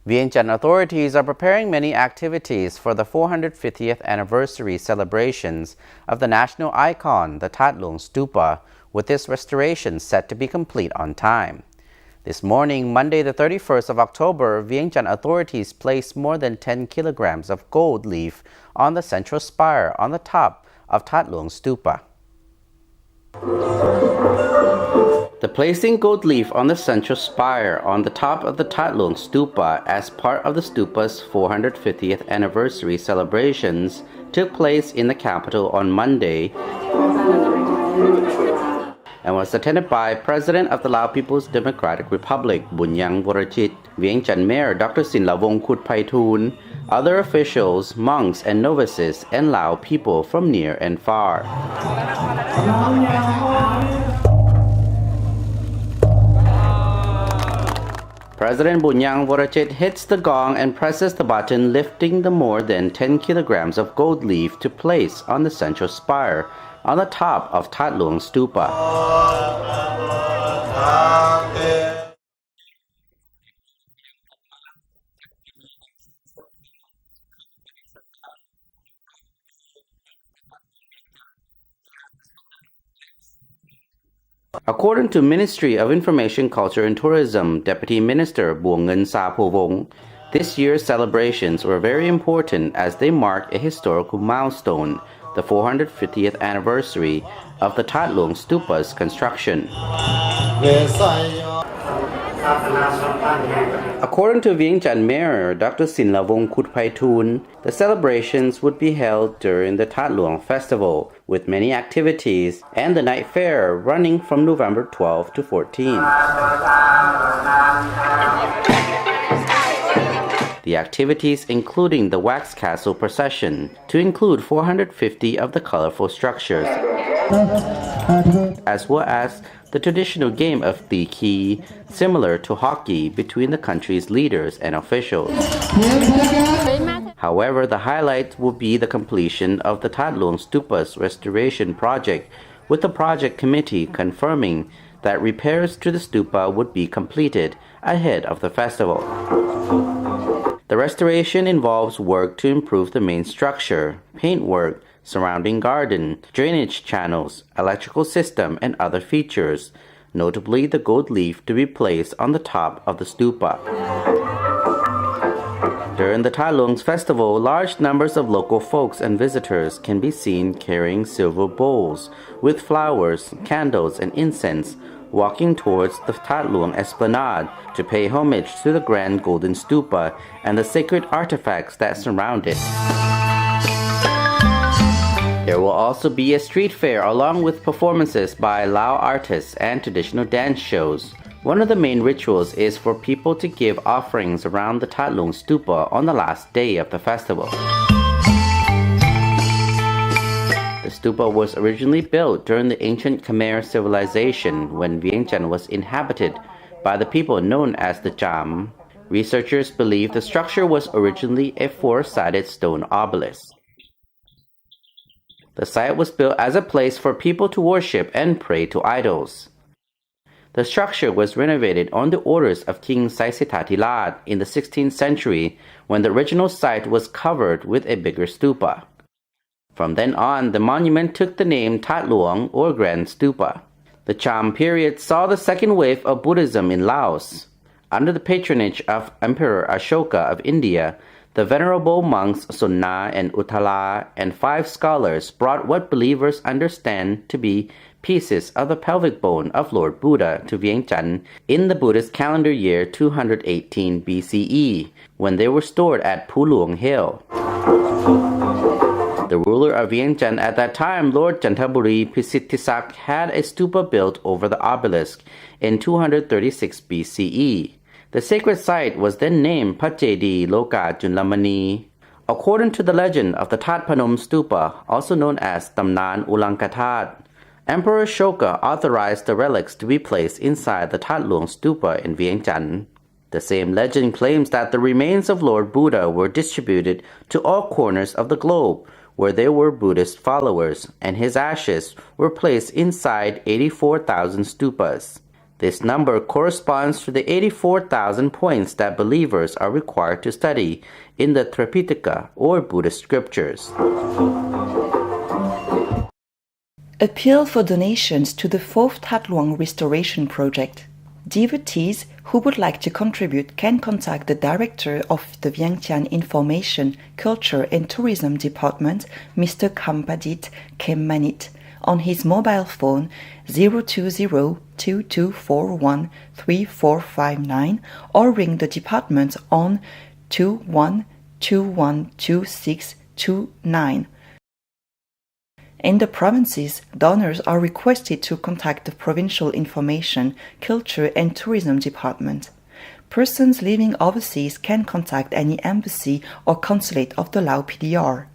Vientiane authorities are preparing many activities for the 450th anniversary celebrations of the national icon, the That Luang stupa, with this restoration set to be complete on time. This morning, Monday the 31st of October, Vientiane authorities placed more than 10 kilograms of gold leaf on the central spire on the top of That Luang stupa. The placing gold leaf on the central spire on the top of the That Luang stupa as part of the stupa's 450th anniversary celebrations took place in the capital on Monday and was attended by President of the Lao People's Democratic Republic, Bounyang Vorrachit, Vientiane Mayor Dr. Sinlavong Khoutphaythoune, other officials, monks and novices, and Lao people from near and far. President Bounyang Vorrachit hits the gong and presses the button, lifting the more than 10 kilograms of gold leaf to place on the central spire on the top of That Luang stupa. According to Ministry of Information, Culture and Tourism Deputy Minister Bounyang Vorrachit, this year's celebrations were very important as they mark a historical milestone, the 450th anniversary of the That Luang stupa's construction. According to Vientiane Mayor Dr. Sinlavong Khoutphaythoune, the celebrations would be held during the That Luang festival with many activities and the night fair running from November 12 to 14. The activities including the wax castle procession to include 450 of the colorful structures, as well as the traditional game of Tiki, similar to hockey between the country's leaders and officials. However, the highlight will be the completion of the That Luang stupa's restoration project, with the project committee confirming that repairs to the stupa would be completed ahead of the festival. The restoration involves work to improve the main structure, paintwork, surrounding garden, drainage channels, electrical system, and other features, notably the gold leaf to be placed on the top of the stupa. During the That Luang festival, large numbers of local folks and visitors can be seen carrying silver bowls with flowers, candles, and incense, walking towards the That Luang esplanade to pay homage to the grand golden stupa and the sacred artifacts that surround it. There will also be a street fair along with performances by Lao artists and traditional dance shows. One of the main rituals is for people to give offerings around the That Luang stupa on the last day of the festival. The stupa was originally built during the ancient Khmer civilization when Vientiane was inhabited by the people known as the Cham. Researchers believe the structure was originally a four-sided stone obelisk. The site was built as a place for people to worship and pray to idols. The structure was renovated on the orders of King Saisitatilat in the 16th century when the original site was covered with a bigger stupa. From then on, the monument took the name That Luang or Grand Stupa. The Cham period saw the second wave of Buddhism in Laos. Under the patronage of Emperor Ashoka of India, the venerable monks Sonna and Uttala and 5 scholars brought what believers understand to be pieces of the pelvic bone of Lord Buddha to Vientiane in the Buddhist calendar year 218 BCE, when they were stored at Puluong Hill. The ruler of Vientiane at that time, Lord Chantaburi Pisittisak, had a stupa built over the obelisk in 236 BCE. The sacred site was then named Pachedi Loka Junlamani. According to the legend of the Tat Panom stupa, also known as Tamnan Ulankatat, Emperor Ashoka authorized the relics to be placed inside the That Luang stupa in Vientiane. The same legend claims that the remains of Lord Buddha were distributed to all corners of the globe where there were Buddhist followers, and his ashes were placed inside 84,000 stupas. This number corresponds to the 84,000 points that believers are required to study in the Tripitaka or Buddhist scriptures. Appeal for donations to the 4th That Luang restoration project. Devotees who would like to contribute can contact the Director of the Vientiane Information, Culture and Tourism Department, Mr. Khampadit Kemmanit, on his mobile phone 020-2241-3459 or ring the department on 21212629. In the provinces, donors are requested to contact the Provincial Information, Culture and Tourism Department. Persons living overseas can contact any embassy or consulate of the Lao PDR.